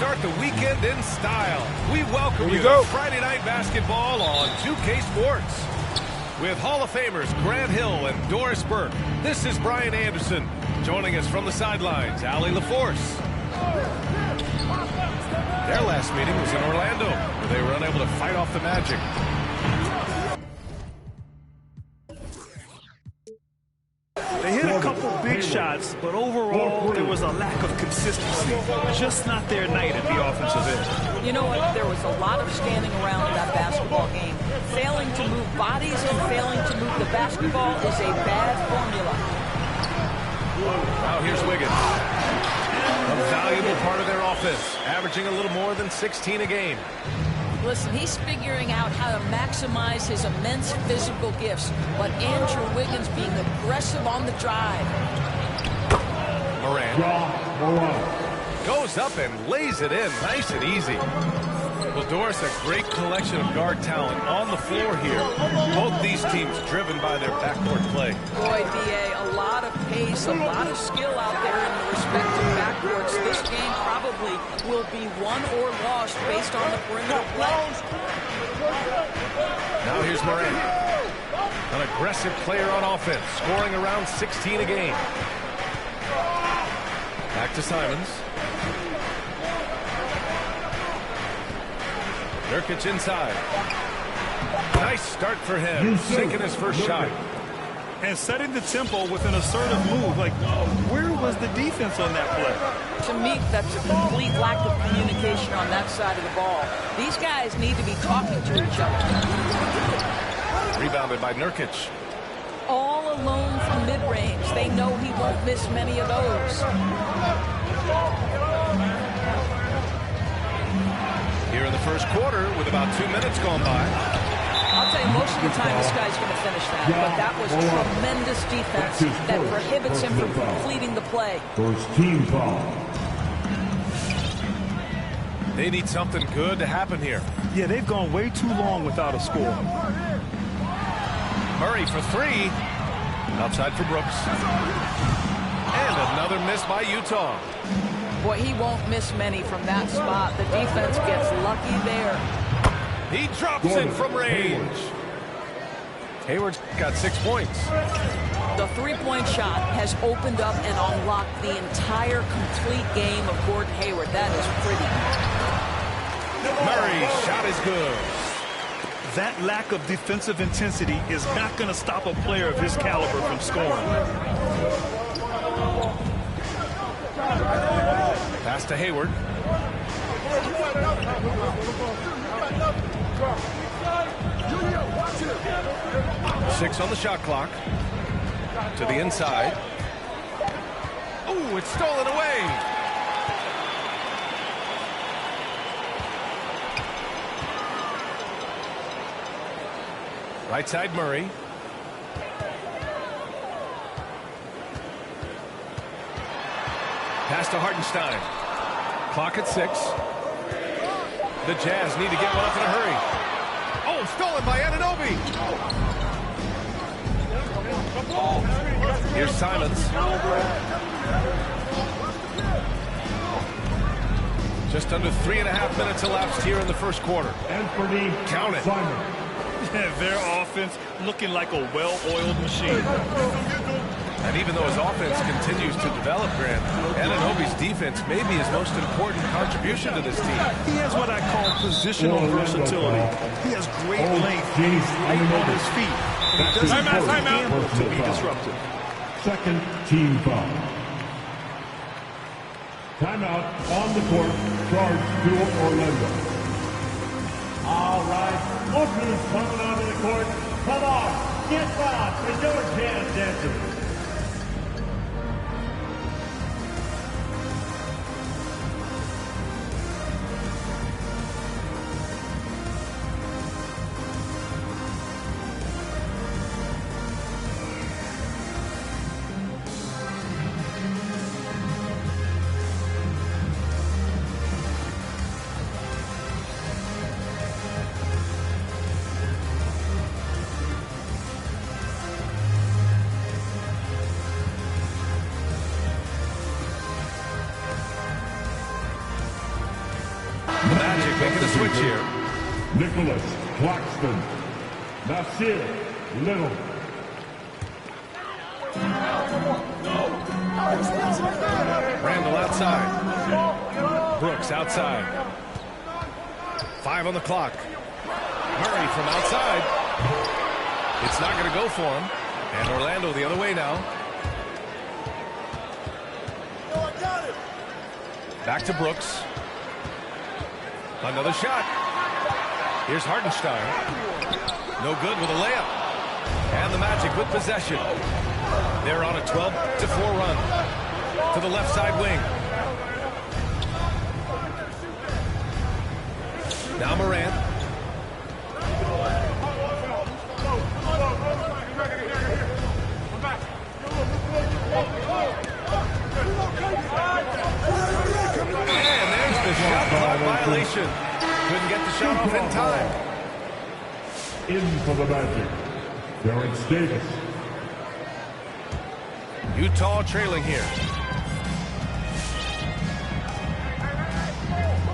start the weekend in style. We welcome you to Friday Night Basketball on 2K Sports. With Hall of Famers Grant Hill and Doris Burke, this is Brian Anderson. Joining us from the sidelines, Allie LaForce. Their last meeting was in Orlando, where they were unable to fight off the Magic. They hit a couple big shots, but overall, there was a lack of consistency. Just not their night at the offensive end. You know what? There was a lot of standing around in that basketball game. Failing to move bodies and failing to move the basketball is a bad formula. Now here's Wiggins. A valuable part of their offense, averaging a little more than 16 a game. Listen, he's figuring out how to maximize his immense physical gifts, but Andrew Wiggins being aggressive on the drive. Morant goes up and lays it in nice and easy. Well, Doris, a great collection of guard talent on the floor here. Both these teams driven by their backcourt play. Boy, B.A., a lot of pace, a lot of skill out there in the respective backcourts. This game probably will be won or lost based on the perimeter play. Now here's Morant. An aggressive player on offense, scoring around 16 a game. Back to Simons. Nurkic inside. Nice start for him, sinking his first shot. And setting the tempo with an assertive move. Like, where was the defense on that play? To me, that's a complete lack of communication on that side of the ball. These guys need to be talking to each other. Rebounded by Nurkic. All alone from mid-range. They know he won't miss many of those. Here in the first quarter, with about 2 minutes gone by. I'll tell you, most of the time this guy's going to finish that, but that was tremendous defense that prohibits him from completing the play. First team foul. They need something good to happen here. Yeah, they've gone way too long without a score. Murray for three. Outside for Brooks. And another miss by Utah. Boy, he won't miss many from that spot. The defense gets lucky there. He drops it from range. Hayward's got 6 points. The three-point shot has opened up and unlocked the entire complete game of Gordon Hayward. That is pretty. Murray's shot is good. That lack of defensive intensity is not going to stop a player of his caliber from scoring. Pass to Hayward. Six on the shot clock. To the inside. Ooh, it's stolen away. Right side Murray. Pass to Hartenstein. Clock at 6. The Jazz need to get one up in a hurry. Oh, stolen by Anunoby. Here's Simons. Just under 3.5 minutes elapsed here in the first quarter. Count it. Their offense looking like a well-oiled machine. And even though his offense continues to develop, Grant, Anunoby's defense may be his most important contribution to this team. He has what I call positional versatility. He has great length, height on his feet. He doesn't gamble to be disruptive. Second team foul. Timeout on the court. Charge to Orlando. All right, Oakland's coming onto the court. Come on, get back for your jazz dancers. switch here. Nicholas Claxton. Nasir Little. Randall outside. Brooks outside. 5 on the clock. Murray from outside. It's not going to go for him. And Orlando the other way now. Back to Brooks. Another shot. Here's Hartenstein. No good with a layup. And the Magic with possession. They're on a 12-4 run. To the left side wing. Now Morant. And there's the shot clock violation. Couldn't get the shot off in time. In for the Magic. Terrence Davis. Utah trailing here.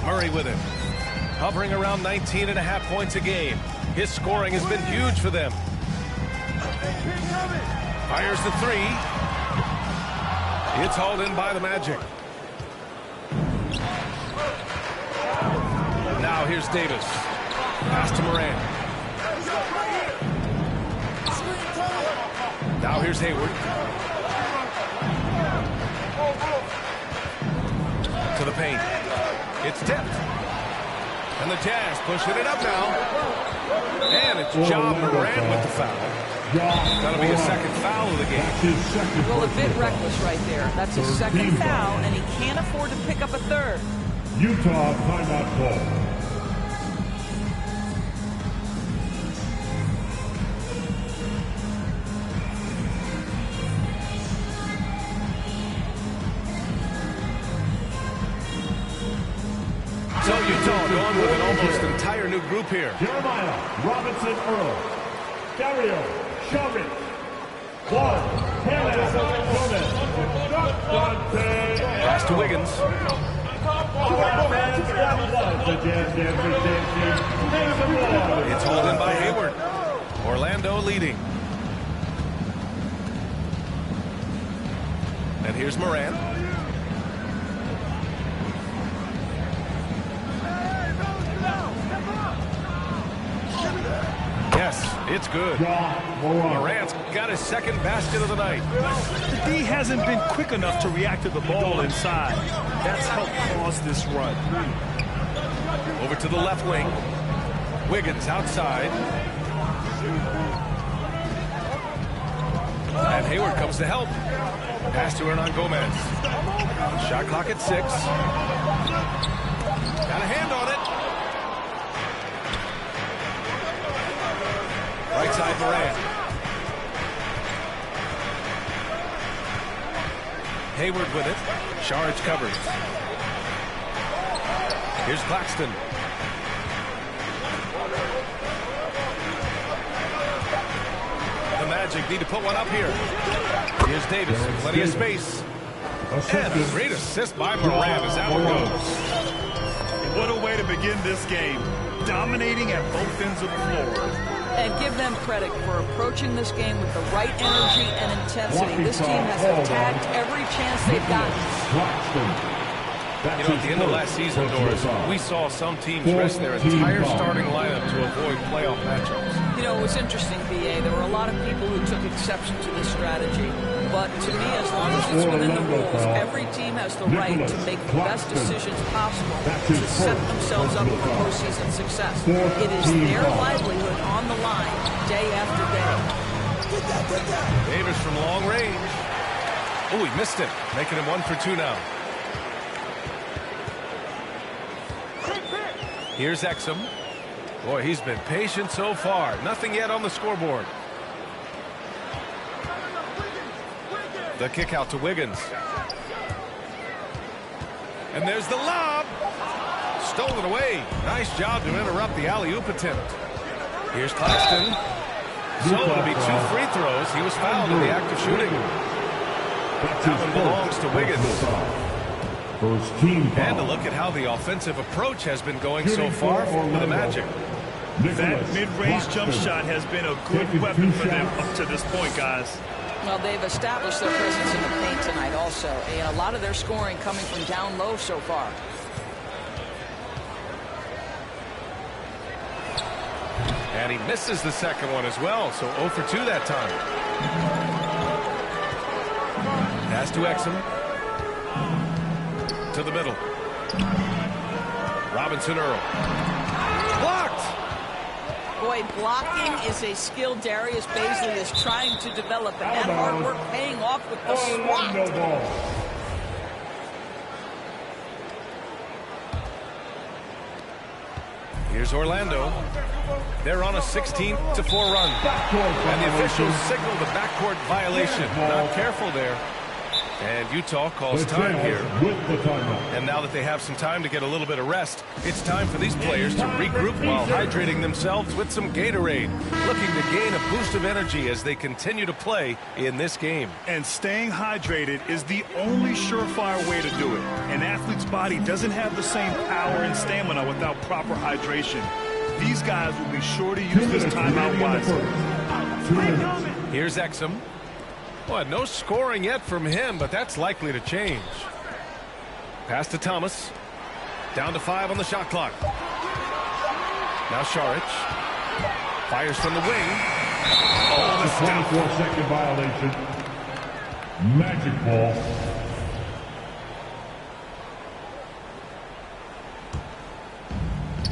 Murray with him. Hovering around 19.5 points a game. His scoring has been huge for them. Fires the 3. It's hauled in by the Magic. Now here's Davis. Pass to Morant. Now here's Hayward. To the paint. It's tipped. And the Jazz pushing it up now. And it's John Morant with the foul. That'll be a second foul of the game. Well, a bit reckless right there. That's his second foul, and he can't afford to pick up a third. Utah timeout call. So Utah going with an almost entire new group here. Jeremiah Robinson Earl. Dario Saric. Pass to Wiggins. It's hauled in by Hayward. Orlando leading. And here's Morant. Yes, it's good. Morant's got his second basket of the night. The D hasn't been quick enough to react to the ball inside. That's helped cause this run. Over to the left wing. Wiggins outside. And Hayward comes to help. Pass to Hernan Gomez. Shot clock at 6. Got a hand on it. Right side Morant. Hayward with it. Saric covers. Here's Claxton. The Magic need to put one up here. Here's Davis. Plenty of space. And a great assist by Morant as that one goes. What a way to begin this game. Dominating at both ends of the floor. And give them credit for approaching this game with the right energy and intensity. This team has attacked every chance they've gotten. You know, at the end of last season, Doris, we saw some teams rest their entire starting lineup to avoid playoff matchups. You know, it was interesting, B.A. There were a lot of people who took exception to this strategy. But to me, as long as it's within the rules, every team has the right to make the best decisions possible to set themselves up for postseason success. It is their livelihood on the line day after day. Davis from long range. Oh, he missed it, making him 1 for 2 now. Here's Exum. Boy, he's been patient so far. Nothing yet on the scoreboard. The kick out to Wiggins. And there's the lob. Stolen away. Nice job to interrupt the alley-oop attempt. Here's Claxton. So it'll be 2 free throws. He was fouled in the act of shooting. That one belongs to Wiggins. First team foul. And to look at how the offensive approach has been going so far for the Magic. That mid-range jump shot has been a good weapon for them up to this point, guys. Well, they've established their presence in the paint tonight also. And a lot of their scoring coming from down low so far. And he misses the second one as well, so 0 for 2 that time. Pass to Exum. To the middle. Robinson Earl. Blocked! Boy, blocking is a skill Darius Bazley is trying to develop, and that hard work paying off with the swat. Here's Orlando. They're on a 16-4 run. And the officials signal the backcourt violation. Not careful there. And Utah calls time here. And now that they have some time to get a little bit of rest, it's time for these players to regroup while hydrating themselves with some Gatorade, looking to gain a boost of energy as they continue to play in this game. And staying hydrated is the only surefire way to do it. An athlete's body doesn't have the same power and stamina without proper hydration. These guys will be sure to use this timeout wisely. Here's Exum. Well, no scoring yet from him, but that's likely to change. Pass to Thomas. Down to 5 on the shot clock. Now Šarić. Fires from the wing. Oh, the 24-second violation. Magic ball.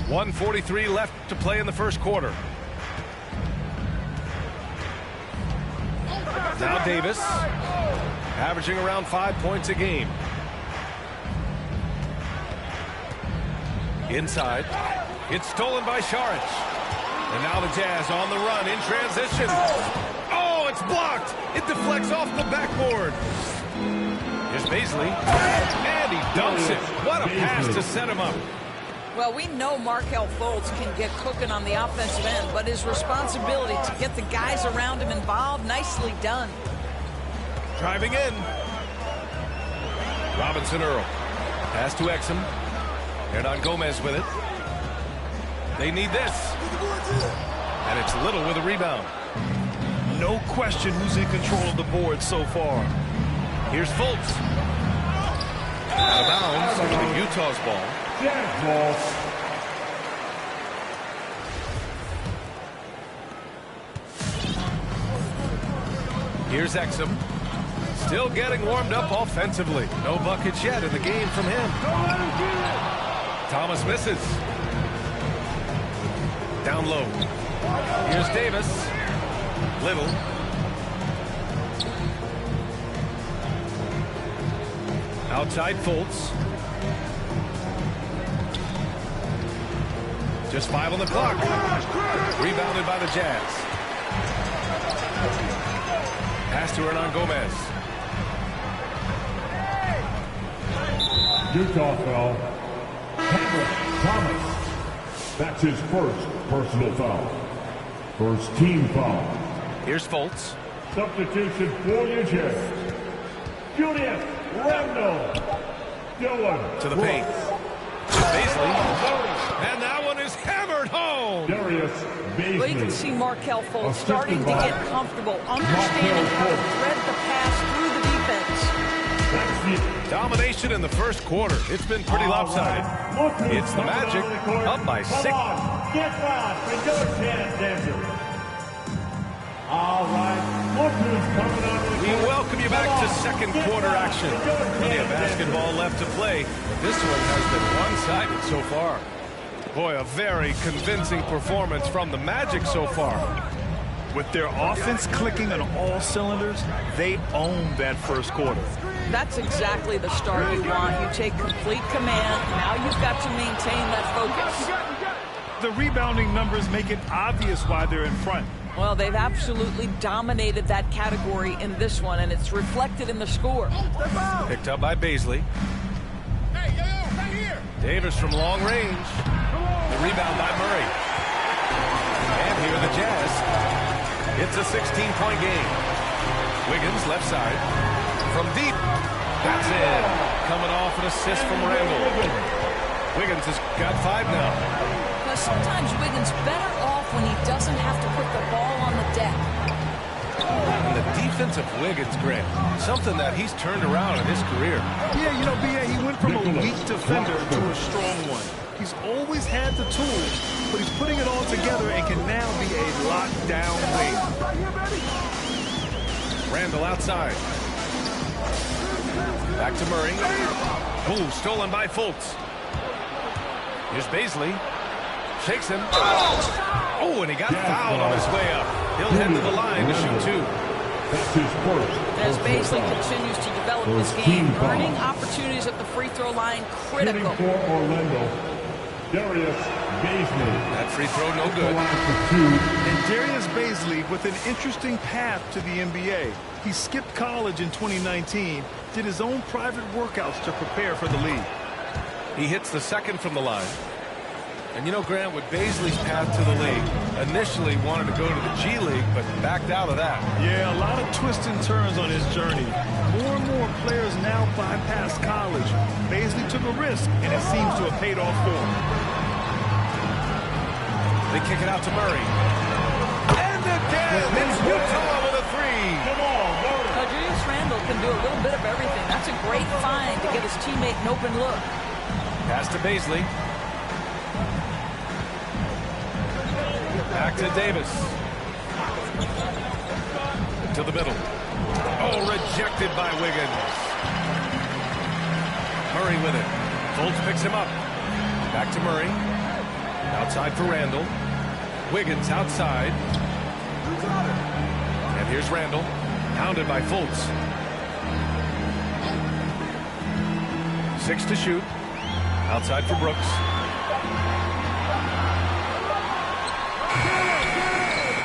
.143 left to play in the first quarter. Now Davis, averaging around 5 points a game. Inside, it's stolen by Šarić. And now the Jazz on the run in transition. Oh, it's blocked. It deflects off the backboard. Here's Bazley, and he dunks it. What a pass to set him up. Well, we know Markelle Fultz can get cooking on the offensive end, but his responsibility to get the guys around him involved, nicely done. Driving in. Robinson Earl. Pass to Exum. Hernangomez with it. They need this. And it's Little with a rebound. No question who's in control of the board so far. Here's Fultz. Out of bounds. It'll be Utah's ball. Jazz ball. Here's Exum. Still getting warmed up offensively. No buckets yet in the game from him. Thomas misses. Down low. Here's Davis. Little. Outside Fultz. Just 5 on the clock. Rebounded by the Jazz. Pass to Hernangomez. Utah foul. Thomas. That's his first personal foul. First team foul. Here's Fultz. Substitution for your Jazz. Julius Randle. Dylan. To the paint. Bazley. And that one is hammered home. Darius Bazley. Well, you can see Markelle Fultz starting to get comfortable, understanding how to thread the pass through the defense. Domination in the first quarter. It's been pretty lopsided. It's the Magic up by 6. Get back for your chance, Denver. All right, look who's coming on. We welcome you back to second quarter action. Plenty of basketball left to play, but this one has been one-sided so far. Boy, a very convincing performance from the Magic so far. With their offense clicking on all cylinders, they own that first quarter. That's exactly the start you want. You take complete command. Now you've got to maintain that focus. The rebounding numbers make it obvious why they're in front. Well, they've absolutely dominated that category in this one, and it's reflected in the score. Picked up by Bazley. Right here. Davis from long range. The rebound by Murray. And here are the Jazz. It's a 16-point game. Wiggins left side. From deep. That's in. Coming off an assist from Randall. Wiggins has got 5 now. But sometimes Wiggins better off when he doesn't have to put the ball on the deck. And the defense of Wiggins, Grant, something that he's turned around in his career. Yeah, you know, B.A., he went from a weak defender to a strong one. He's always had the tools, but he's putting it all together and can now be a lockdown wing. Randall outside. Back to Murray. Ooh, stolen by Fultz. Here's Bazley. Shakes him. Oh, and he got fouled on his way up. He'll head to the line to shoot 2. As Bazley continues to develop his game, earning opportunities at the free throw line, critical. For Orlando, Darius Bazley. That free throw no good. And Darius Bazley with an interesting path to the NBA. He skipped college in 2019, did his own private workouts to prepare for the league. He hits the second from the line. And you know, Grant, with Bazley's path to the league, initially wanted to go to the G League, but backed out of that. Yeah, a lot of twists and turns on his journey. More and more players now bypass college. Bazley took a risk, and it seems to have paid off for him. They kick it out to Murray. And again, it's Utah with a 3. Julius Randle can do a little bit of everything. That's a great find to get his teammate an open look. Pass to Bazley. Back to Davis. To the middle. Oh, rejected by Wiggins. Murray with it. Fultz picks him up. Back to Murray. Outside for Randall. Wiggins outside. And here's Randall. Pounded by Fultz. 6 to shoot. Outside for Brooks.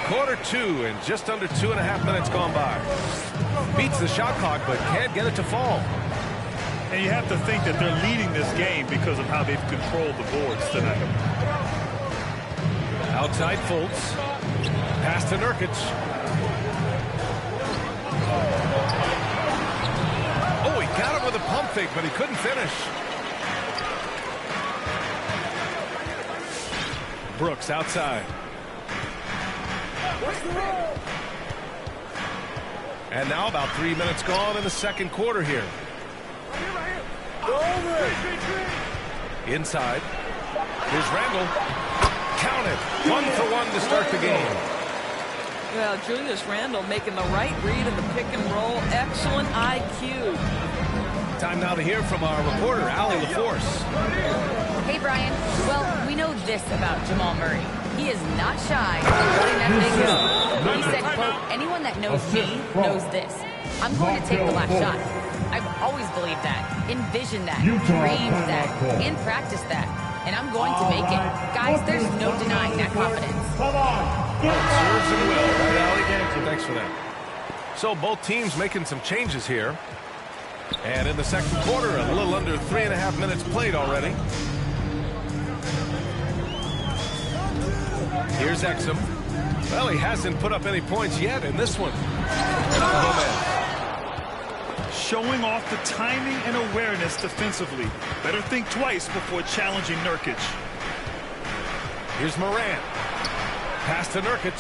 Quarter 2 and just under 2.5 minutes gone by. Beats the shot clock but can't get it to fall. And you have to think that they're leading this game because of how they've controlled the boards tonight. Outside Fultz. Pass to Nurkic. Oh, he got him with a pump fake, but he couldn't finish. Brooks outside. And now about 3 minutes gone in the second quarter here. Inside. Here's Randall. Count it. 1 for 1 to start the game. Well, Julius Randle making the right read in the pick and roll. Excellent IQ. Time now to hear from our reporter, Allie LaForce. Hey, Brian. Well, we know this about Jamal Murray. He is not shy about letting that thing go. He said, quote, anyone that knows me knows this. I'm going to take the last shot. I've always believed that, envisioned that, dreamed that, and practiced that. And I'm going to make it. Guys, there's no denying that confidence. Serves and will, right, Allie? Thanks for that. So both teams making some changes here. And in the second quarter, a little under 3.5 minutes played already. Here's Exum. Well, he hasn't put up any points yet in this one. Showing off the timing and awareness defensively. Better think twice before challenging Nurkic. Here's Morant. Pass to Nurkic.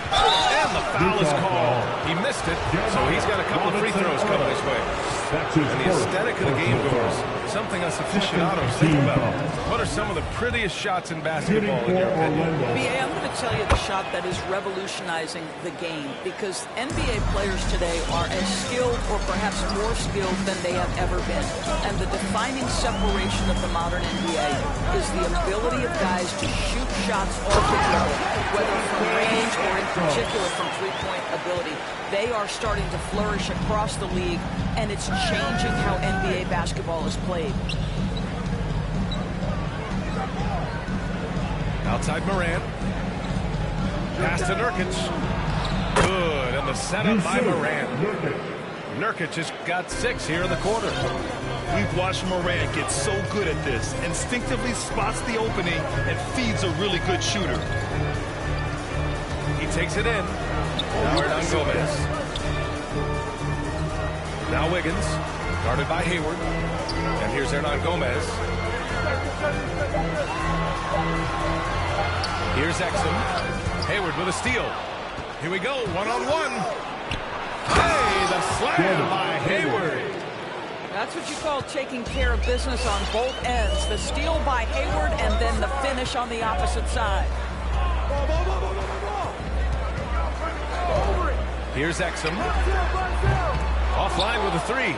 And the foul is called. He missed it, so he's got a couple of free throws coming his way. And the aesthetic of the game goes, something us aficionados think about. What are some of the prettiest shots in basketball in your opinion? BA, I'm going to tell you the shot that is revolutionizing the game, because NBA players today are as skilled or perhaps more skilled than they have ever been. And the defining separation of the modern NBA is the ability of guys to shoot shots off the dribble, whether from range or in particular from three-point ability. They are starting to flourish across the league, and it's changing how NBA basketball is played. Outside Morant. Pass to Nurkic. Good, and the setup by Morant. Nurkic has got 6 here in the quarter. We've watched Morant get so good at this. Instinctively spots the opening and feeds a really good shooter. He takes it in. Now Hernan Gomez. Now Wiggins. Guarded by Hayward. And here's Hernan Gomez. Here's Exum. Hayward with a steal. Here we go, one-on-one. Hey, the slam by Hayward. That's what you call taking care of business on both ends. The steal by Hayward and then the finish on the opposite side. Here's Exum. Offline with a three.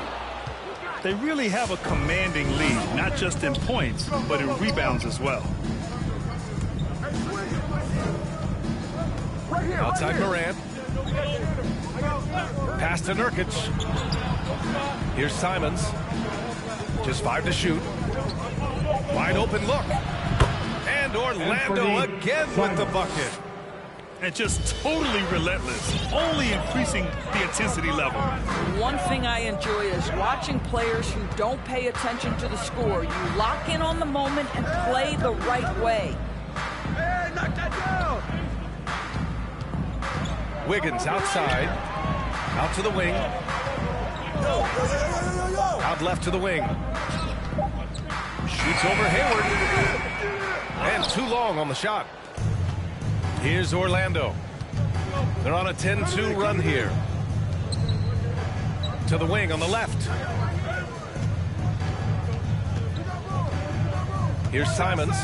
They really have a commanding lead, not just in points, but in rebounds as well. Outside Morant. Pass to Nurkic. Here's Simons. Just 5 to shoot. Wide open look. And Orlando again with the bucket. And just totally relentless, only increasing the intensity level. One thing I enjoy is watching players who don't pay attention to the score. You lock in on the moment and play the right way. Hey, knock that down! Wiggins outside. Out to the wing. Out left to the wing. Shoots over Hayward. And too long on the shot. Here's Orlando. They're on a 10-2 run here. To the wing on the left. Here's Simons.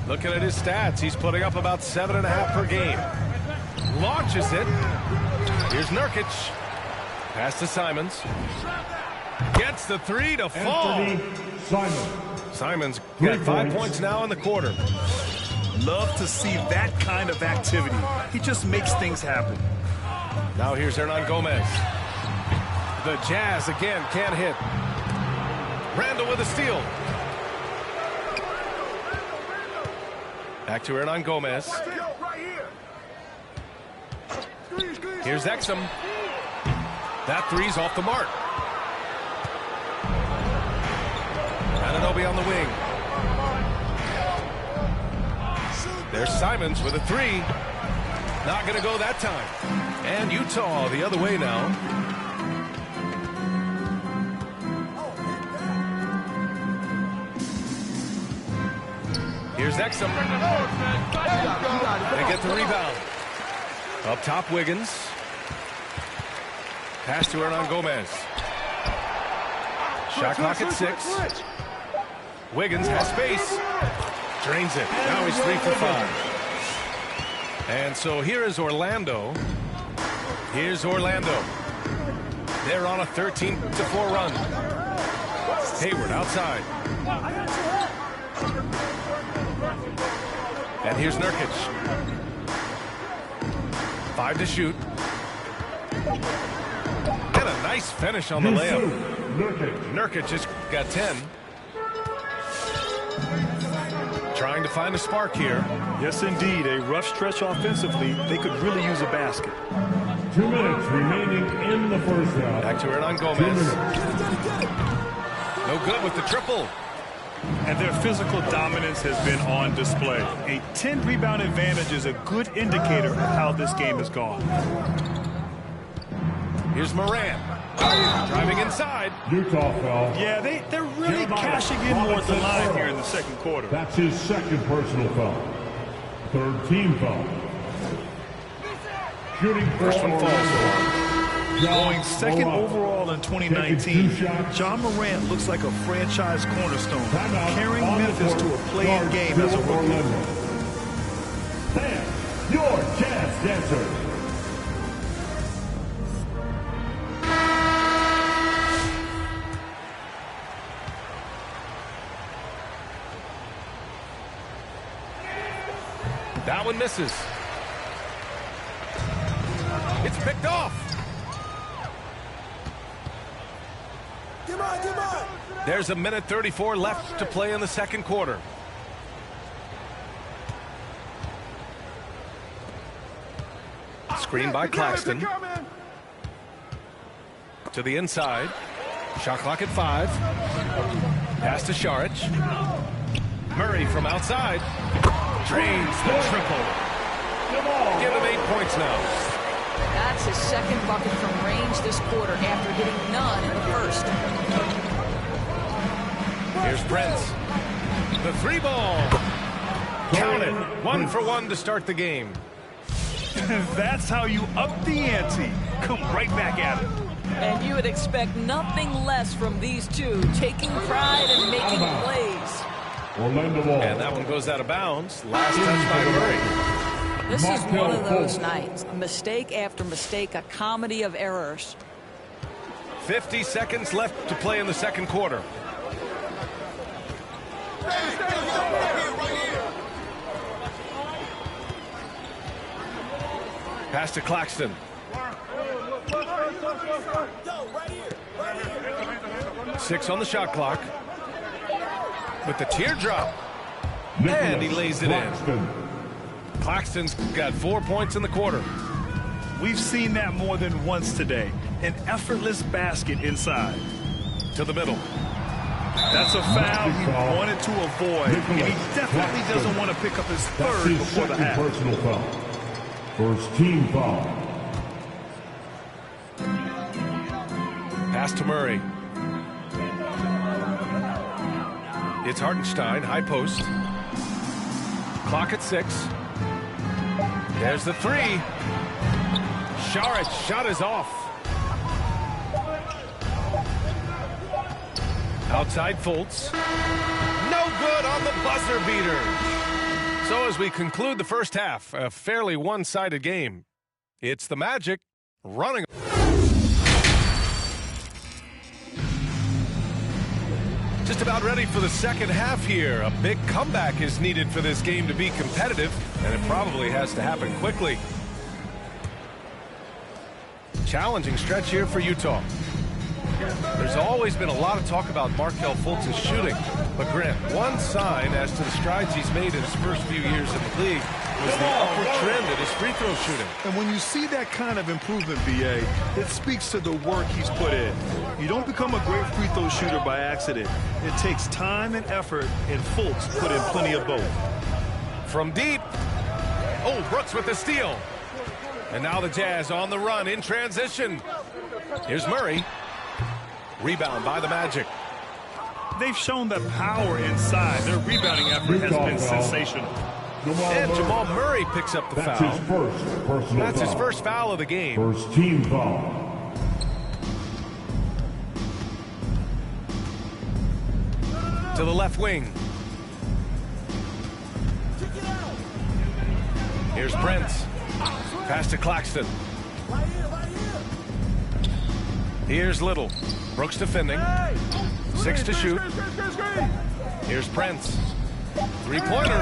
Looking at his stats, he's putting up about 7.5 per game. Launches it. Here's Nurkic. Pass to Simons. Gets the three to fall. Simons got 5 points now in the quarter. Love to see that kind of activity. He just makes things happen. Now here's Hernan Gomez. The Jazz again can't hit. Randall with a steal. Back to Hernan Gomez. Here's Exum. That three's off the mark. Anunoby on the wing. There's Simons with a three. Not going to go that time. And Utah the other way now. Here's Exum. They get the rebound. Up top, Wiggins. Pass to Hernan Gomez. Shot clock at 6. Wiggins has space. Drains it. Now he's 3 for 5. And so here is Orlando. Here's Orlando. They're on a 13-4 run. Hayward outside. And here's Nurkic. 5 to shoot. And a nice finish on the layup. Nurkic just got 10. Trying to find a spark here. Yes, indeed. A rough stretch offensively. They could really use a basket. 2 minutes remaining in the first half. Back to Hernan Gomez. No good with the triple. And their physical dominance has been on display. A 10-rebound advantage is a good indicator of how this game has gone. Here's Morant. Driving inside. Utah foul. Yeah, they're really cashing in more at the line here in the second quarter. That's his second personal foul. Third team foul. Shooting First one falls. Going second overall in 2019, John Morant looks like a franchise cornerstone, carrying Memphis to a play-in game as a rookie. Sam, your Jazz dancer. That one misses. It's picked off. There's 1:34 left to play in the second quarter. Screen by Claxton. To the inside. Shot clock at 5. Pass to Saric. Murray from outside. Drains the triple. Give him 8 points now. That's his second bucket from range this quarter after getting none in the first. Here's Prince. The three ball. Count it. 1 for 1 to start the game. That's how you up the ante. Come right back at it. And you would expect nothing less from these two, taking pride and making plays. And that one goes out of bounds. Last touch by Murray. This is one of those nights. Mistake after mistake, a comedy of errors. 50 seconds left to play in the second quarter. Pass to Claxton. 6 on the shot clock. With the teardrop. And he lays it in. Claxton's got 4 points in the quarter. We've seen that more than once today. An effortless basket inside. To the middle. That's a foul he wanted to avoid. And he definitely doesn't want to pick up his third before the half. Personal foul. First team foul. Pass to Murray. It's Hartenstein, high post. Clock at 6. There's the three. Sharit's shot is off. Outside Fultz. No good on the buzzer beater. So as we conclude the first half, a fairly one-sided game. It's the Magic running. Just about ready for the second half here. A big comeback is needed for this game to be competitive, and it probably has to happen quickly. Challenging stretch here for Utah. There's always been a lot of talk about Markelle Fultz's shooting, but Grant, one sign as to the strides he's made in his first few years in the league was the upward trend in his free throw shooting. And when you see that kind of improvement, BA, it speaks to the work he's put in. You don't become a great free throw shooter by accident. It takes time and effort, and Fultz put in plenty of both. From deep. Oh, Brooks with the steal. And now the Jazz on the run in transition. Here's Murray. Rebound by the Magic. They've shown the power inside. Their rebounding effort has been sensational. And Jamal Murray picks up the foul. That's his first foul of the game. First team foul. To the left wing. Here's Prince. Pass to Claxton. Here's Little. Brooks defending. 6 to shoot. Here's Prince. Three-pointer.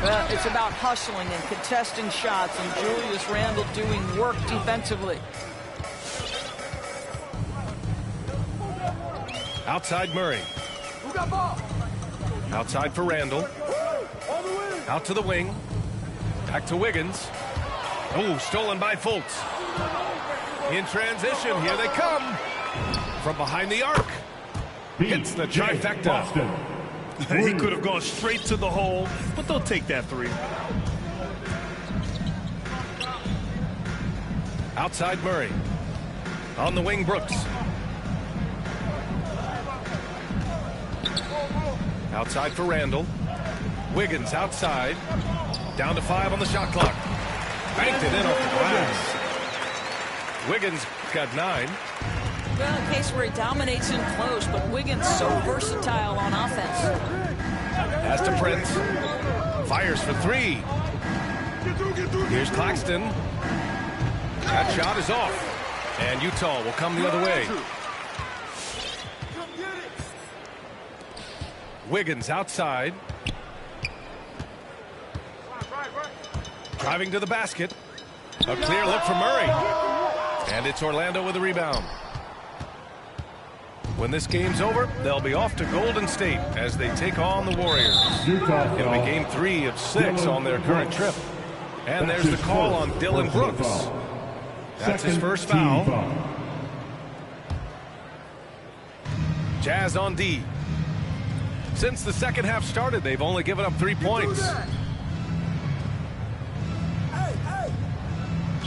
Well, it's about hustling and contesting shots, and Julius Randle doing work defensively. Outside Murray. Outside for Randle. Out to the wing. Back to Wiggins. Oh, stolen by Fultz. In transition, here they come. From behind the arc. Hits the trifecta. He could have gone straight to the hole, but they'll take that three. Outside Murray. On the wing, Brooks. Outside for Randle. Wiggins outside. Down to 5 on the shot clock. Banked it in off the glass. Wiggins got 9. Well, a case where he dominates in close, but Wiggins so versatile on offense. Pass to Prince. Fires for 3. Here's Claxton. That shot is off. And Utah will come the other way. Wiggins outside. Driving to the basket. A clear look for Murray. And it's Orlando with the rebound. When this game's over, they'll be off to Golden State as they take on the Warriors. It'll be game 3 of 6 on their current trip. And there's the call on Dylan Brooks. That's his first foul. Jazz on D. Since the second half started, they've only given up 3 points.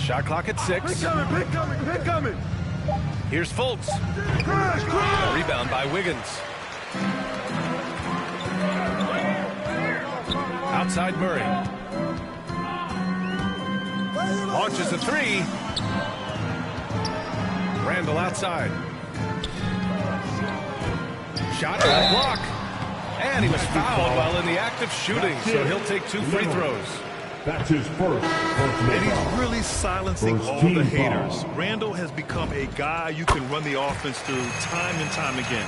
Shot clock at 6. Pick coming. Here's Fultz. Rebound by Wiggins. Outside Murray. Launches a 3. Randall outside. Shot block. And he was fouled while in the act of shooting, so he'll take 2 free throws. That's his first personal And he's foul. really silencing First all team the haters. foul. Randall has become a guy you can run the offense through time and time again.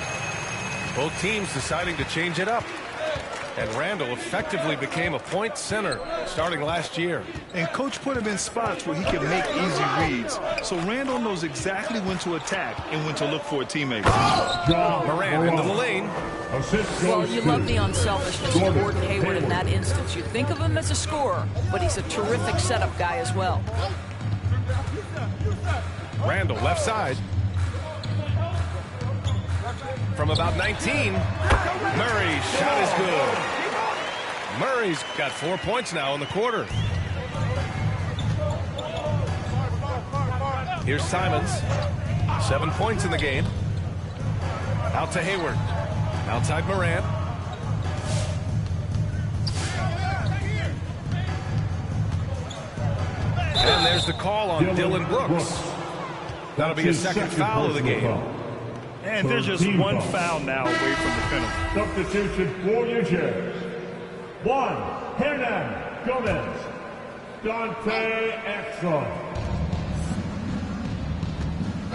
Both teams deciding to change it up. And Randall effectively became a point center starting last year. And coach put him in spots where he can make easy reads. So Randall knows exactly when to attack and when to look for a teammate. Morant into the lane. Well, you love the unselfishness of Gordon Hayward in that instance. You think of him as a scorer, but he's a terrific setup guy as well. Randall left side. From about 19. Murray's shot is good. Murray's got 4 points now in the quarter. Here's Simons. 7 points in the game. Out to Hayward. Outside Morant. And there's the call on Dylan Brooks. That'll be his second foul of the game. And there's just one foul now away from the penalty. Substitution for New Jersey. 1, Hernan Gomez. Dante Exum.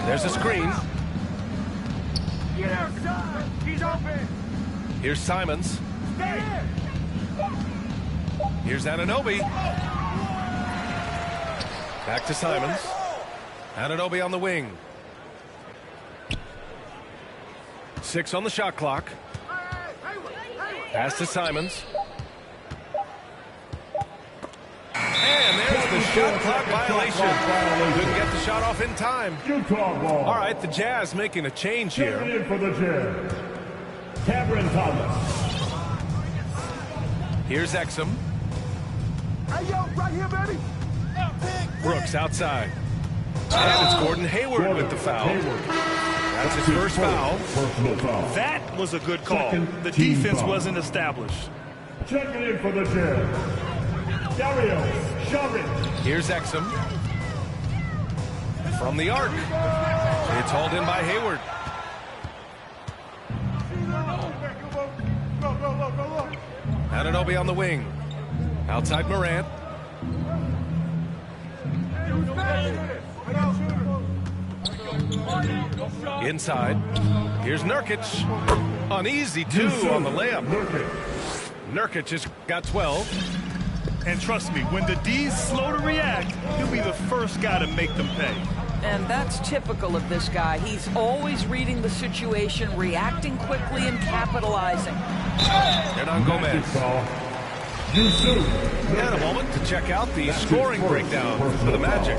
There's a screen. Get outside. He's open. Here's Simons. Stay here. Here's Anunoby. Back to Simons. Anunoby on the wing. 6 on the shot clock. Pass to Simons. And there's the shot clock violation. Couldn't get the shot off in time. Utah ball. All right, the Jazz making a change here. Checking in for the Jazz. Cameron Thomas. Here's Exum. Hey, yo, right here, baby. Brooks outside. And it's Gordon Hayward with the foul. That's his first foul. Personal foul. That was a good call. Second The team defense foul. wasn't established. Checking in for the Jazz. Dario Saric. Here's Exum. From the arc. It's hauled in by Hayward. Anunoby on the wing. Outside Morant. Inside. Here's Nurkic. An easy 2 on the layup. Nurkic has got 12. And trust me, when the D's slow to react, he'll be the first guy to make them pay. And that's typical of this guy. He's always reading the situation, reacting quickly, and capitalizing. Hernan Gomez. And a moment to check out the scoring breakdown for the Magic.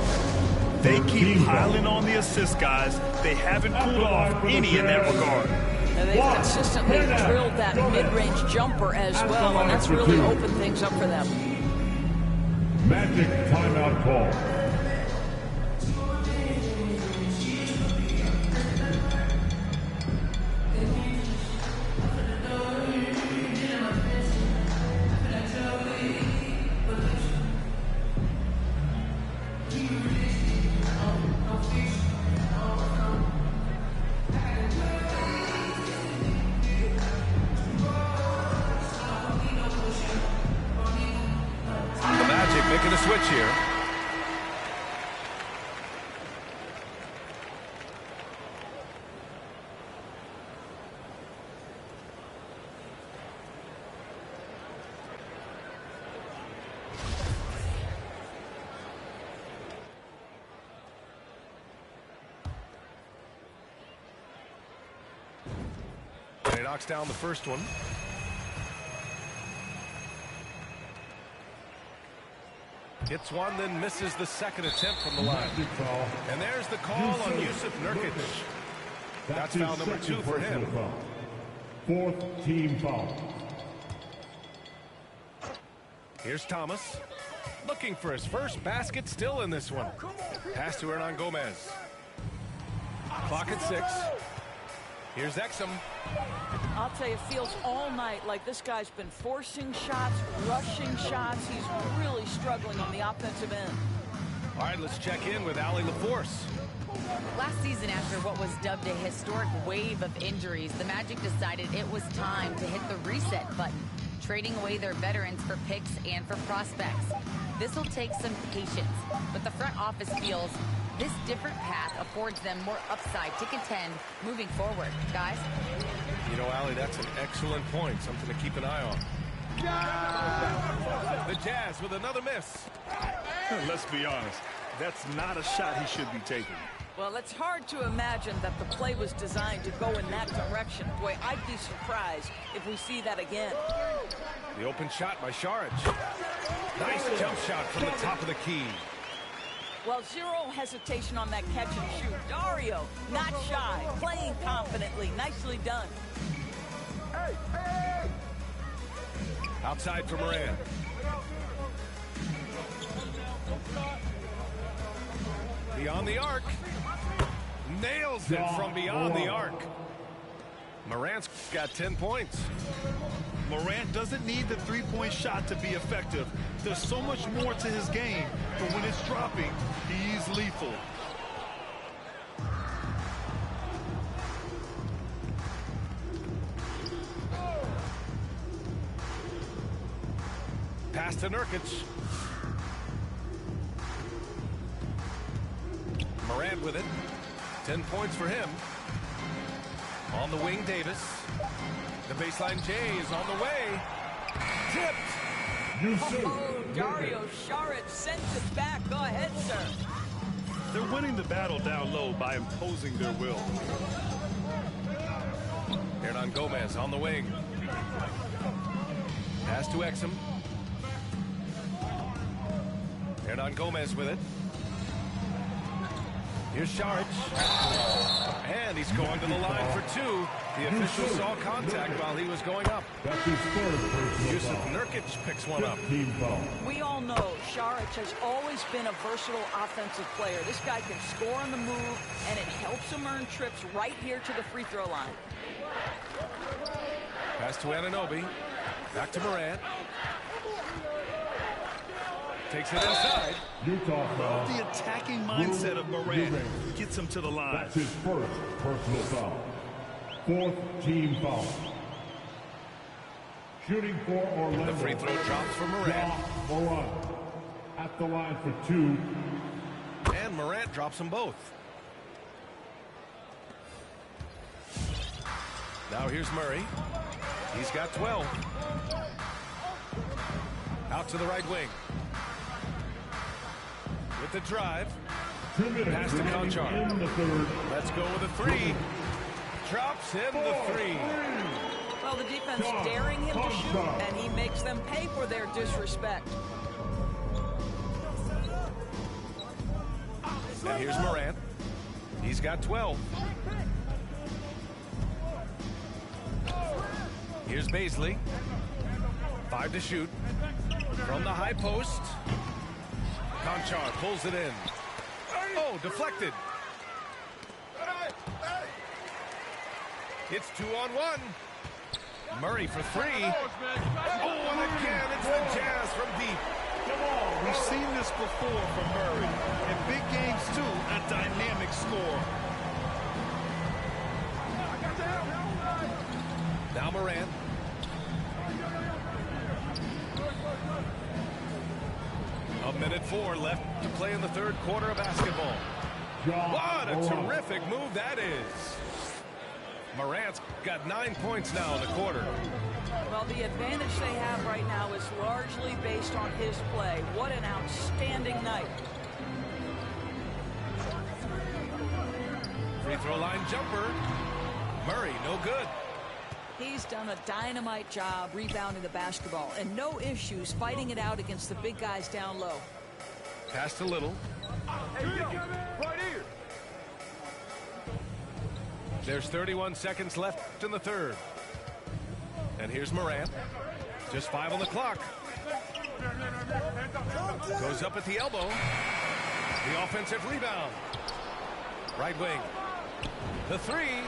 They keep piling on the assist guys. They haven't cooled off any in that regard. And they've consistently drilled that mid-range jumper as well, and that's really opened things up for them. Magic timeout call. Making a switch here. And he knocks down the first one. Hits one, then misses the second attempt from the line. And there's the call on Yusuf Nurkic. That's foul number 2 for him. Fourth team foul. Here's Thomas. Looking for his first basket still in this one. Pass to Hernan Gomez. Clock at 6. Here's Exum. I'll tell you, it feels all night like this guy's been forcing shots, rushing shots. He's really struggling on the offensive end. All right, let's check in with Allie LaForce. Last season, after what was dubbed a historic wave of injuries, the Magic decided it was time to hit the reset button, trading away their veterans for picks and for prospects. This will take some patience, but the front office feels this different path affords them more upside to contend moving forward. Guys? You know, Allie, that's an excellent point. Something to keep an eye on. The Jazz with another miss. Let's be honest. That's not a shot he should be taking. Well, it's hard to imagine that the play was designed to go in that direction. Boy, I'd be surprised if we see that again. The open shot by Saric. Nice jump shot from the top of the key. Well, zero hesitation on that catch and shoot. Dario, not shy, playing confidently. Nicely done. Outside for Moran. Beyond the arc. Nails it from beyond the arc. Morant's got 10 points. Morant doesn't need the three-point shot to be effective. There's so much more to his game, but when it's dropping, he's lethal. Pass to Nurkic. Morant with it. 10 points for him. On the wing, Davis. The baseline J is on the way. Tipped. Oh, Dario Saric sends it back. Go ahead, sir. They're winning the battle down low by imposing their will. Hernan Gomez on the wing. Pass to Exum. Hernan Gomez with it. Here's Saric. And he's going to the line for 2. The official saw contact while he was going up. That's his third personal Yusuf foul. Nurkic picks one up. Team foul. We all know Saric has always been a versatile offensive player. This guy can score on the move, and it helps him earn trips right here to the free throw line. Pass to Anunoby. Back to Morant. Takes it inside. Utah foul. The attacking mindset of Morant gets him to the line. That's his first personal foul. Fourth team foul. Shooting for Orlando. The free throw drops for Morant. Moran at the line for 2. And Morant drops them both. Now here's Murray. He's got 12. Out to the right wing. With the drive. 2 minutes Pass to Conchar. in the third. Let's go with a 3. Drops in the 3. Well, the defense daring him to shoot, and he makes them pay for their disrespect. And here's Morant. He's got 12. Here's Baisley. 5 to shoot. From the high post. Conchar pulls it in. Oh, deflected. It's 2-on-1. Murray for 3. Oh, and again, it's the Jazz from deep. We've seen this before from Murray. In big games, too, a dynamic score. Now Morant. A minute 4 left to play in the third quarter of basketball. What a terrific move that is. Morant's got 9 points now in the quarter. Well, the advantage they have right now is largely based on his play. What an outstanding night. Free throw line jumper. Murray, no good. He's done a dynamite job rebounding the basketball, and no issues fighting it out against the big guys down low. Pass to Little. Hey, yo, right here. There's 31 seconds left in the third. And here's Morant. Just 5 on the clock. Goes up at the elbow. The offensive rebound. Right wing. The three.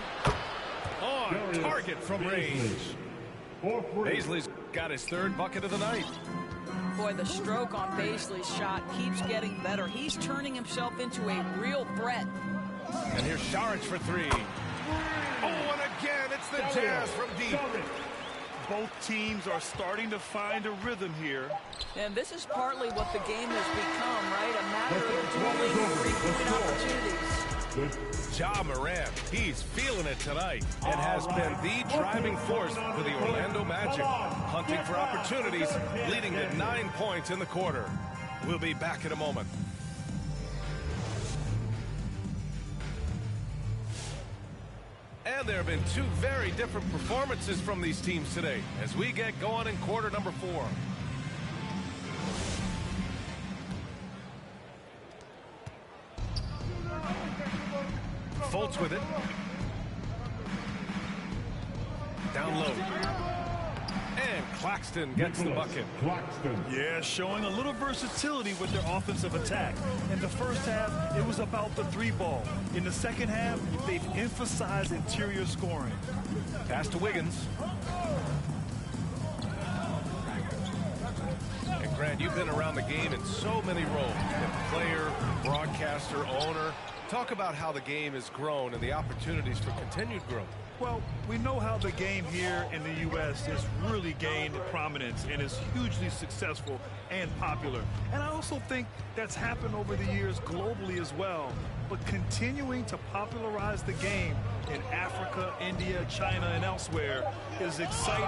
On target from range. Baisley's got his third bucket of the night. Boy, the stroke on Baisley's shot keeps getting better. He's turning himself into a real threat. And here's Saric for three. Oh, and again, it's the Jazz from deep. Both teams are starting to find a rhythm here. And this is partly what the game has become, right? A matter of dueling three-point opportunities. Ja Morant, he's feeling it tonight and has been the driving force for the Orlando Magic. Hunting for opportunities, leading to 9 points in the quarter. We'll be back in a moment. And there have been two very different performances from these teams today as we get going in quarter number 4. Fultz with it. Down low. And Claxton gets the bucket. Yeah, showing a little versatility with their offensive attack. In the first half, it was about the three ball. In the second half, they've emphasized interior scoring. Pass to Wiggins. And Grant, you've been around the game in so many roles. Player, broadcaster, owner. Talk about how the game has grown and the opportunities for continued growth. Well, we know how the game here in the U.S. has really gained prominence and is hugely successful and popular. And I also think that's happened over the years globally as well. But continuing to popularize the game in Africa, India, China, and elsewhere is exciting.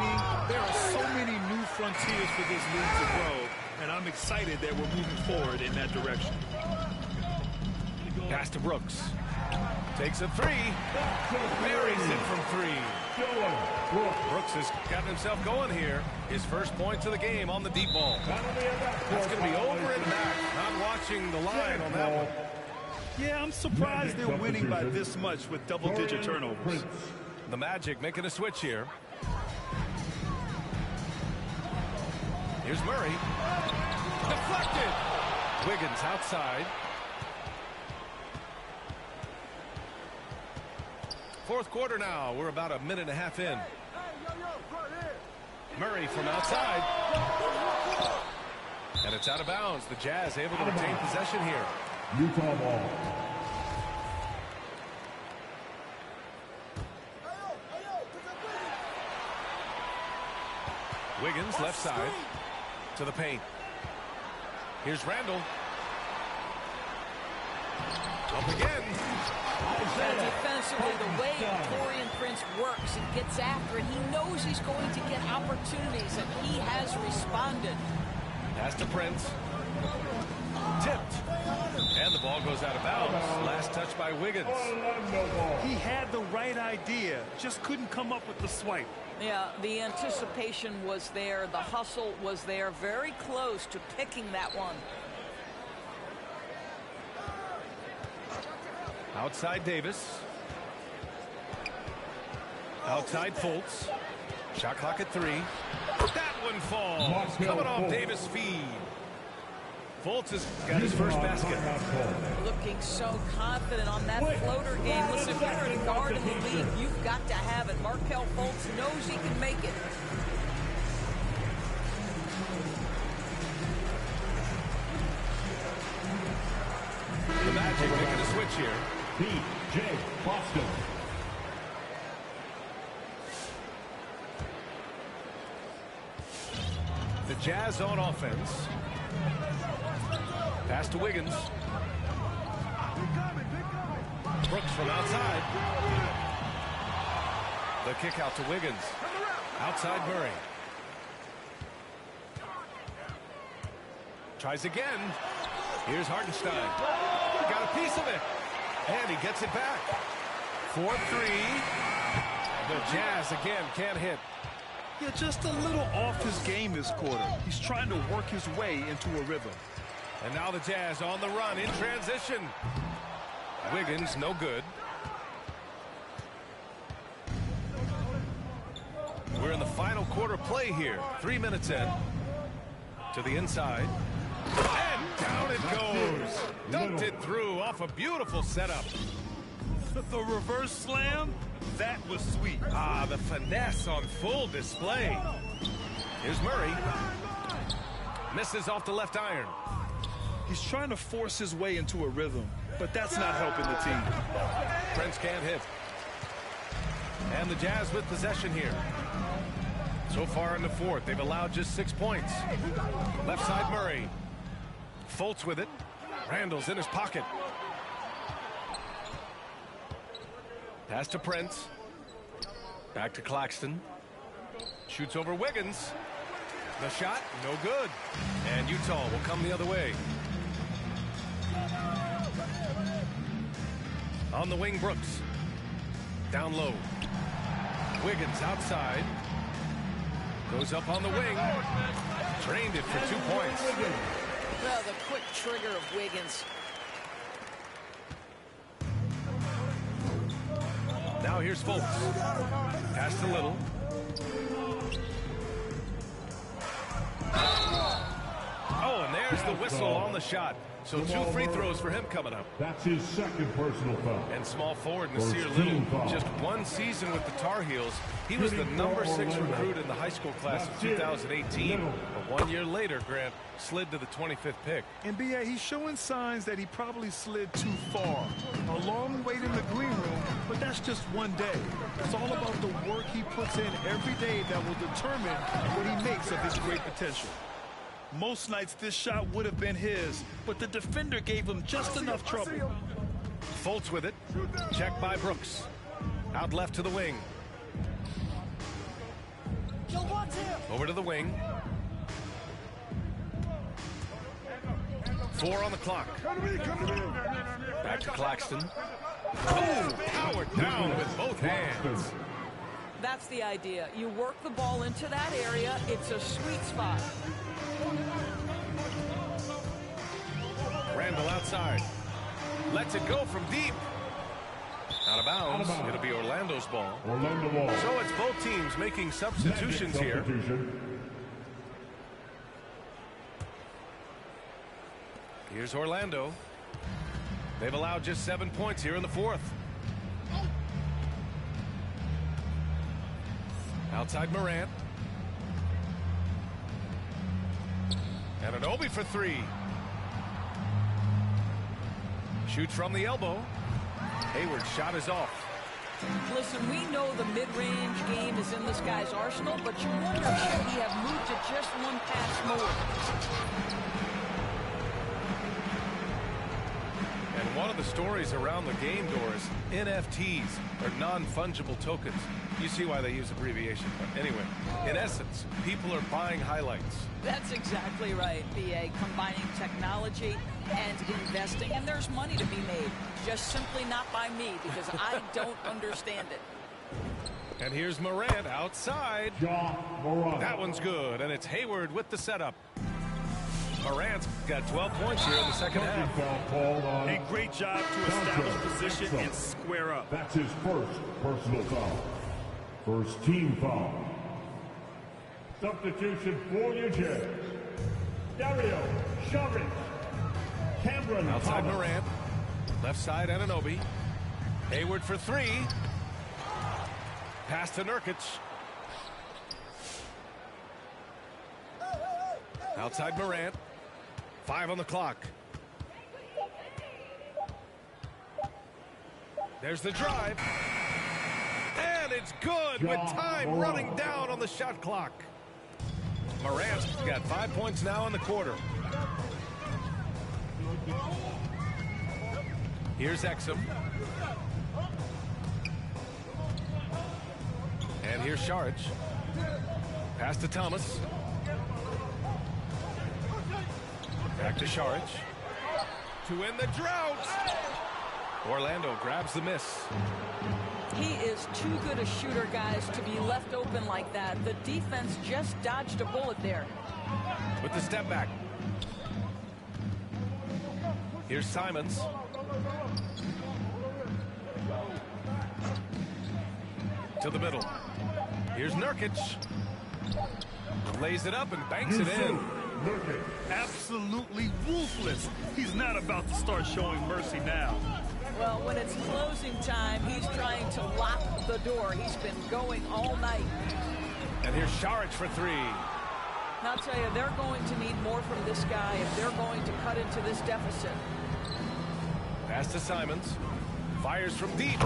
There are so many new frontiers for this league to grow, and I'm excited that we're moving forward in that direction. Pass to Brooks. Takes a three. Buries it from three. Brooks has gotten himself going here. His first points of the game on the deep ball. That's going to be over and back. Not watching the line on that one. Yeah, I'm surprised they're winning by this much with double-digit turnovers. The Magic making a switch here. Here's Murray. Deflected. Wiggins outside. Fourth quarter now. We're about a minute and a half in. Murray from outside. And it's out of bounds. The Jazz able to retain possession here. Utah ball. Wiggins left side to the paint. Here's Randall. Up again. And defensively, the way Taurean Prince works and gets after it, he knows he's going to get opportunities, and he has responded. Pass to Prince. Tipped. And the ball goes out of bounds. Last touch by Wiggins. He had the right idea, just couldn't come up with the swipe. Yeah, the anticipation was there. The hustle was there. Very close to picking that one. Outside Davis. Outside Fultz. Shot clock at 3. That one falls. Coming off Davis' feed. Fultz has got his first basket. Looking so confident on that floater game. Listen, if you're a guard in the league, you've got to have it. Markelle Fultz knows he can make it. The Magic making a switch here. B.J. Boston. The Jazz on offense. Pass to Wiggins. Brooks from outside. The kick out to Wiggins. Outside Murray. Tries again. Here's Hartenstein. Got a piece of it. And he gets it back. 4-3. The Jazz again can't hit. Yeah, just a little off his game this quarter. He's trying to work his way into a rhythm. And now the Jazz on the run in transition. Wiggins, no good. We're in the final quarter play here. 3 minutes in. To the inside. And down it goes. Dumped it through off a beautiful setup. The reverse slam? That was sweet. Ah, the finesse on full display. Here's Murray. Misses off the left iron. He's trying to force his way into a rhythm, but that's not helping the team. Prince can't hit. And the Jazz with possession here. So far in the fourth, they've allowed just 6 points. Left side Murray. Fultz with it. Randall's in his pocket. Pass to Prince. Back to Claxton. Shoots over Wiggins. The shot, no good. And Utah will come the other way. On the wing, Brooks. Down low. Wiggins outside. Goes up on the wing. Drained it for 2 points. Well, the quick trigger of Wiggins. Now here's Fultz. Pass to Little. Oh, and there's the whistle on the shot. So 2 free throws for him coming up. That's his second personal foul. And small forward Nasir Little, just 1 season with the Tar Heels. He was the number 6 recruit in the high school class of 2018. But 1 year later, Grant slid to the 25th pick. And B.A., he's showing signs that he probably slid too far. A long wait in the green room, but that's just one day. It's all about the work he puts in every day that will determine what he makes of his great potential. Most nights this shot would have been his, but the defender gave him just enough trouble. Fultz with it. Checked by Brooks. Out left to the wing. Over to the wing. 4 on the clock. Back to Claxton. Oh, powered down with both hands. That's the idea. You work the ball into that area. It's a sweet spot. Randall outside. Lets it go from deep. Out of bounds. It'll be Orlando's ball. Orlando ball. So it's both teams making substitutions here. Here's Orlando. They've allowed just 7 points here in the fourth. Outside Morant. And an Obi for 3. Shoots from the elbow. Hayward's shot is off. Listen, we know the mid-range game is in this guy's arsenal, but you wonder should he have moved to just 1 pass more. And one of the stories around the game, Doris, NFTs are non-fungible tokens. You see why they use abbreviation. But anyway, in essence, people are buying highlights. That's exactly right, B.A. Combining technology and investing. And there's money to be made. Just simply not by me, because I don't understand it. And here's Morant outside. That one's good, and it's Hayward with the setup. Morant's got 12 points here in the second half. A great job to establish position and square up. That's his first personal foul. First team foul. Substitution for your Jazz. Dario Saric. Cameron Outside Thomas. Morant. Left side Anunoby. Hayward for 3. Pass to Nurkic. Outside Morant. 5 on the clock. There's the drive. And it's good with time running down on the shot clock. Morant's got 5 points now in the quarter. Here's Exum. And here's Saric. Pass to Thomas. Back to Saric. To end the drought. Orlando grabs the miss. He is too good a shooter, guys, to be left open like that. The defense just dodged a bullet there. With the step back. Here's Simons. To the middle. Here's Nurkic. Lays it up and banks it in. Absolutely ruthless. He's not about to start showing mercy now. Well, when it's closing time, he's trying to lock the door. He's been going all night. And here's Šarić for three. And I'll tell you, they're going to need more from this guy if they're going to cut into this deficit. Pass to Simons. Fires from deep.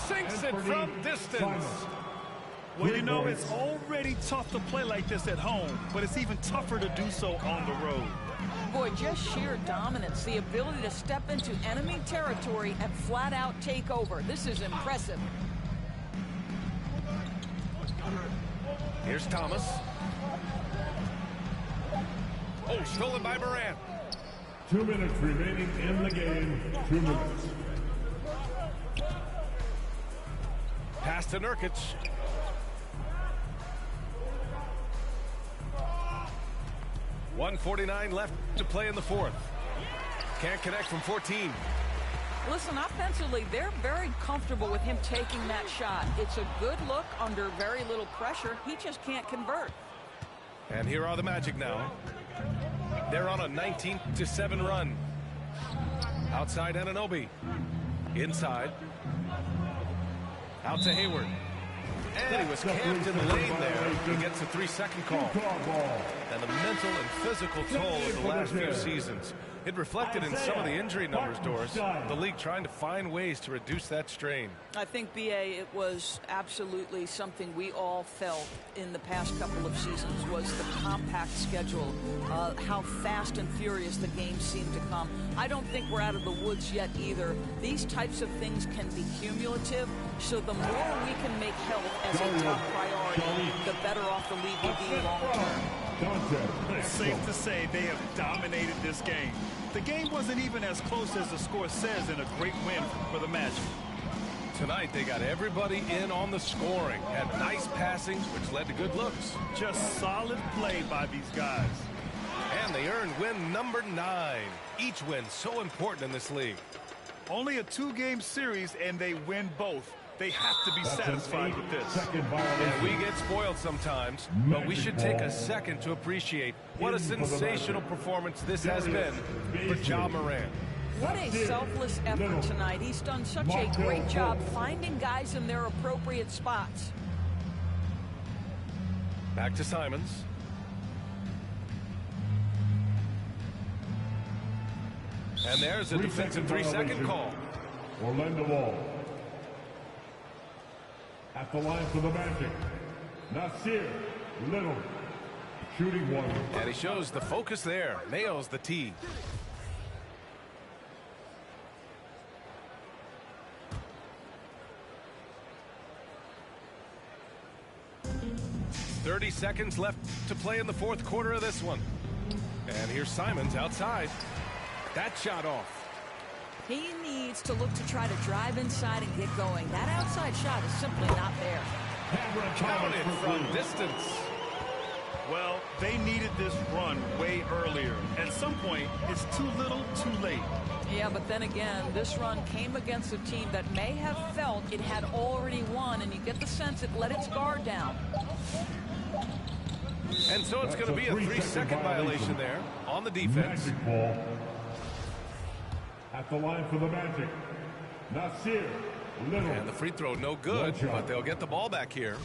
Sinks it from distance. Well, you know, it's already tough to play like this at home, but it's even tougher to do so on the road. Boy, just sheer dominance, the ability to step into enemy territory and flat out take over. This is impressive. Here's Thomas. Oh, stolen by Morant. 2 minutes remaining in the game. 2 minutes. Pass to Nurkic. .149 left to play in the fourth. Can't connect from 14. Listen, offensively, they're very comfortable with him taking that shot. It's a good look under very little pressure. He just can't convert. And here are the Magic now. They're on a 19-7 run. Outside Anunoby. Inside. Out to Hayward. And he was camped in the lane there. He gets a 3-second call. And the mental and physical toll of the last few seasons. It reflected in some of the injury numbers, Doris. The league trying to find ways to reduce that strain. I think, B.A., it was absolutely something we all felt in the past couple of seasons was the compact schedule, how fast and furious the games seem to come. I don't think we're out of the woods yet either. These types of things can be cumulative, so the more we can make health as a top priority, the better off the league will be long term. It's safe to say they have dominated this game. The game wasn't even as close as the score says in a great win for the Magic. Tonight, they got everybody in on the scoring. Had nice passing, which led to good looks. Just solid play by these guys. And they earned win number 9. Each win so important in this league. Only a 2-game series, and they win both. They have to be satisfied with this. And we get spoiled sometimes, but we should take a second to appreciate what a sensational performance this has been for Ja Morant. What a selfless effort tonight. He's done such a great job finding guys in their appropriate spots. Back to Simons. And there's a defensive 3-second call. Orlando Wall. At the line for the Magic, Nasir Little, shooting one. And he shows the focus there, nails the tee. .30 seconds left to play in the fourth quarter of this one. And here's Simons outside. That shot off. He needs to look to try to drive inside and get going. That outside shot is simply not there. Counted from distance. Well, they needed this run way earlier. At some point, it's too little, too late. Yeah, but then again, this run came against a team that may have felt it had already won, and you get the sense it let its guard down. And so it's going to be a 3-second violation there on the defense. At the line for the Magic, Nasir Little. And the free throw no good, but they'll get the ball back here.